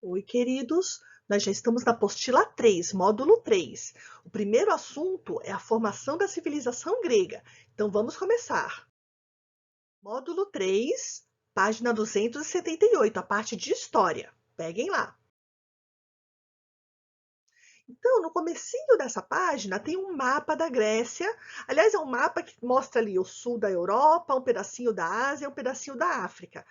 Oi, queridos. Nós já estamos na apostila 3, módulo 3. O primeiro assunto é a formação da civilização grega. Então, vamos começar. Módulo 3, página 278, a parte de história. Peguem lá. Então, no comecinho dessa página tem um mapa da Grécia. Aliás, é um mapa que mostra ali o sul da Europa, um pedacinho da Ásia, um pedacinho da África.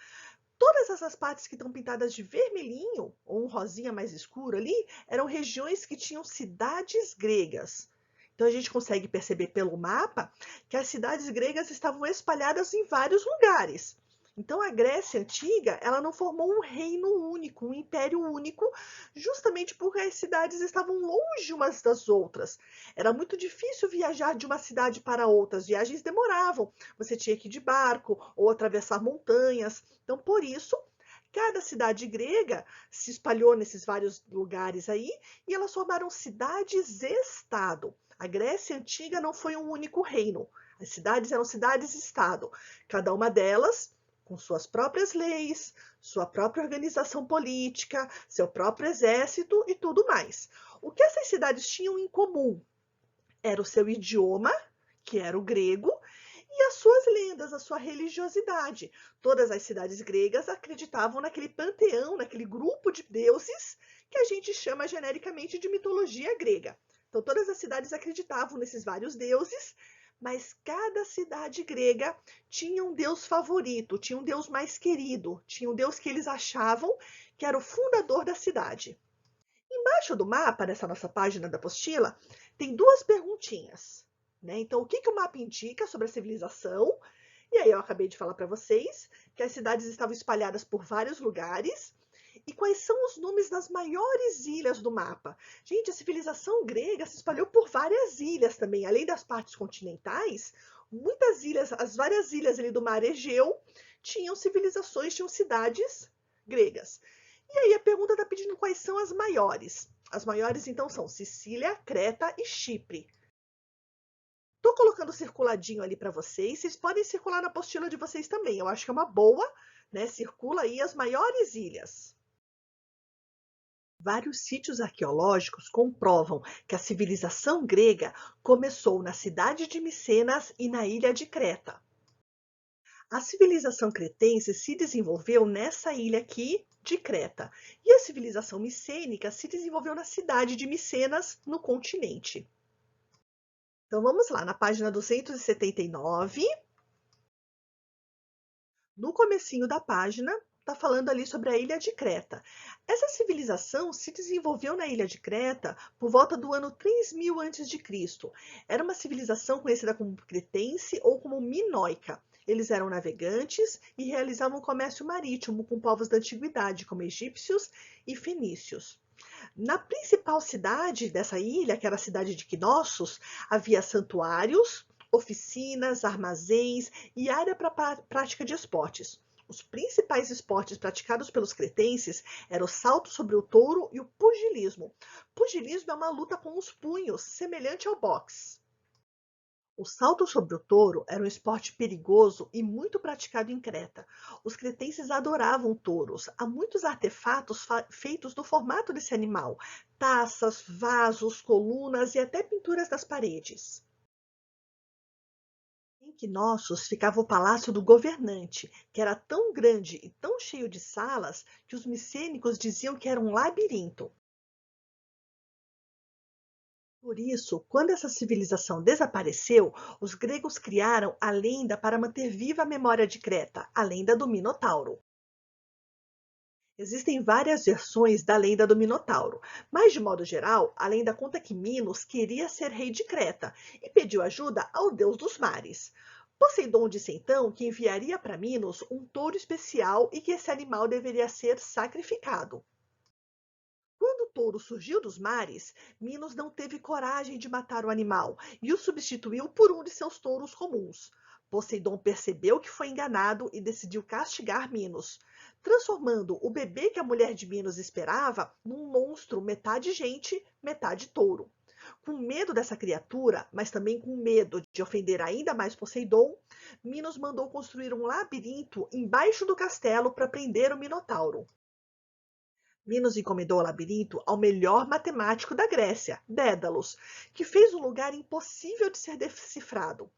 Todas essas partes que estão pintadas de vermelhinho, ou um rosinha mais escuro ali, eram regiões que tinham cidades gregas. Então a gente consegue perceber pelo mapa que as cidades gregas estavam espalhadas em vários lugares. Então a Grécia antiga, ela não formou um reino único, um império único, justamente porque as cidades estavam longe umas das outras. Era muito difícil viajar de uma cidade para outra, as viagens demoravam. Você tinha que ir de barco ou atravessar montanhas. Então, por isso, cada cidade grega se espalhou nesses vários lugares aí e elas formaram cidades-estado. A Grécia antiga não foi um único reino. As cidades eram cidades-estado. Cada uma delas com suas próprias leis, sua própria organização política, seu próprio exército e tudo mais. O que essas cidades tinham em comum era o seu idioma, que era o grego, e as suas lendas, a sua religiosidade. Todas as cidades gregas acreditavam naquele panteão, naquele grupo de deuses que a gente chama genericamente de mitologia grega. Então, todas as cidades acreditavam nesses vários deuses, mas cada cidade grega tinha um deus favorito, tinha um deus mais querido, tinha um deus que eles achavam que era o fundador da cidade. Embaixo do mapa, nessa nossa página da apostila, tem duas perguntinhas. Né? Então, o que o mapa indica sobre a civilização? E aí eu acabei de falar para vocês que as cidades estavam espalhadas por vários lugares. E quais são os nomes das maiores ilhas do mapa? Gente, a civilização grega se espalhou por várias ilhas também, além das partes continentais. Muitas ilhas, as várias ilhas ali do mar Egeu, tinham civilizações, tinham cidades gregas. E aí a pergunta está pedindo quais são as maiores. As maiores, então, são Sicília, Creta e Chipre. Estou colocando circuladinho ali para vocês. Vocês podem circular na apostila de vocês também. Eu acho que é uma boa, né? Circula aí as maiores ilhas. Vários sítios arqueológicos comprovam que a civilização grega começou na cidade de Micenas e na ilha de Creta. A civilização cretense se desenvolveu nessa ilha aqui de Creta, e a civilização micênica se desenvolveu na cidade de Micenas, no continente. Então vamos lá, na página 279, no comecinho da página, está falando ali sobre a ilha de Creta. Essa civilização se desenvolveu na ilha de Creta por volta do ano 3000 a.C. Era uma civilização conhecida como cretense ou como minoica. Eles eram navegantes e realizavam comércio marítimo com povos da antiguidade, como egípcios e fenícios. Na principal cidade dessa ilha, que era a cidade de Knossos, havia santuários, oficinas, armazéns e área para prática de esportes. Os principais esportes praticados pelos cretenses eram o salto sobre o touro e o pugilismo. Pugilismo é uma luta com os punhos, semelhante ao boxe. O salto sobre o touro era um esporte perigoso e muito praticado em Creta. Os cretenses adoravam touros. Há muitos artefatos feitos no formato desse animal: taças, vasos, colunas e até pinturas das paredes. Em Knossos ficava o palácio do governante, que era tão grande e tão cheio de salas que os micênicos diziam que era um labirinto. Por isso, quando essa civilização desapareceu, os gregos criaram a lenda para manter viva a memória de Creta, a lenda do Minotauro. Existem várias versões da lenda do Minotauro, mas de modo geral, a lenda conta que Minos queria ser rei de Creta e pediu ajuda ao deus dos mares. Poseidon disse então que enviaria para Minos um touro especial e que esse animal deveria ser sacrificado. Quando o touro surgiu dos mares, Minos não teve coragem de matar o animal e o substituiu por um de seus touros comuns. Poseidon percebeu que foi enganado e decidiu castigar Minos, transformando o bebê que a mulher de Minos esperava num monstro metade gente, metade touro. Com medo dessa criatura, mas também com medo de ofender ainda mais Poseidon, Minos mandou construir um labirinto embaixo do castelo para prender o Minotauro. Minos encomendou o labirinto ao melhor matemático da Grécia, Dédalus, que fez um lugar impossível de ser decifrado.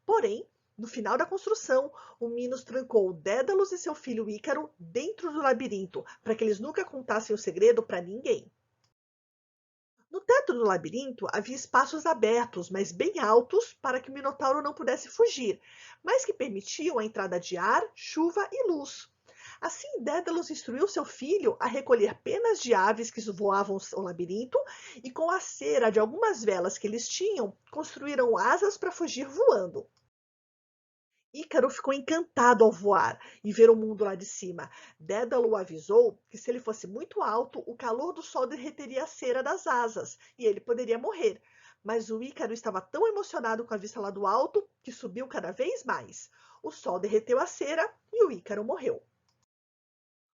Porém, no final da construção, o Minos trancou Dédalus e seu filho Ícaro dentro do labirinto, para que eles nunca contassem o segredo para ninguém. No teto do labirinto havia espaços abertos, mas bem altos, para que o Minotauro não pudesse fugir, mas que permitiam a entrada de ar, chuva e luz. Assim, Dédalus instruiu seu filho a recolher penas de aves que voavam o labirinto e, com a cera de algumas velas que eles tinham, construíram asas para fugir voando. Ícaro ficou encantado ao voar e ver o mundo lá de cima. Dédalo o avisou que, se ele fosse muito alto, o calor do sol derreteria a cera das asas e ele poderia morrer. Mas o Ícaro estava tão emocionado com a vista lá do alto que subiu cada vez mais. O sol derreteu a cera e o Ícaro morreu.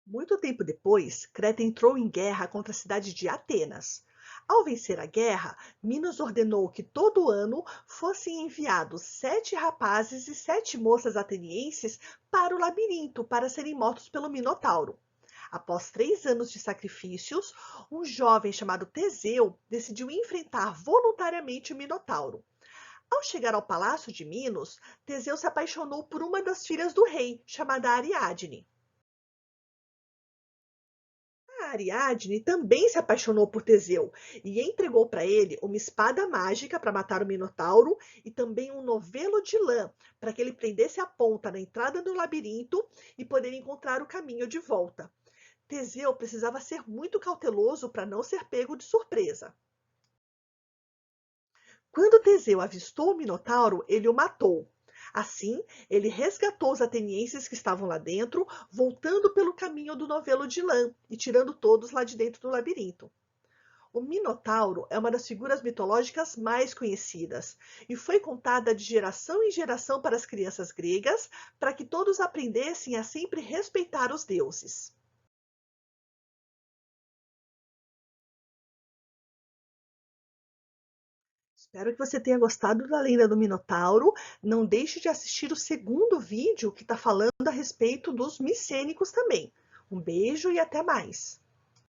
Muito tempo depois, Creta entrou em guerra contra a cidade de Atenas. Ao vencer a guerra, Minos ordenou que todo ano fossem enviados 7 rapazes e 7 moças atenienses para o labirinto para serem mortos pelo Minotauro. Após 3 anos de sacrifícios, um jovem chamado Teseu decidiu enfrentar voluntariamente o Minotauro. Ao chegar ao palácio de Minos, Teseu se apaixonou por uma das filhas do rei, chamada Ariadne. A Ariadne também se apaixonou por Teseu e entregou para ele uma espada mágica para matar o Minotauro e também um novelo de lã para que ele prendesse a ponta na entrada do labirinto e poder encontrar o caminho de volta. Teseu precisava ser muito cauteloso para não ser pego de surpresa. Quando Teseu avistou o Minotauro, ele o matou. Assim, ele resgatou os atenienses que estavam lá dentro, voltando pelo caminho do novelo de lã e tirando todos lá de dentro do labirinto. O Minotauro é uma das figuras mitológicas mais conhecidas e foi contada de geração em geração para as crianças gregas, para que todos aprendessem a sempre respeitar os deuses. Espero que você tenha gostado da lenda do Minotauro. Não deixe de assistir o segundo vídeo que está falando a respeito dos micênicos também. Um beijo e até mais!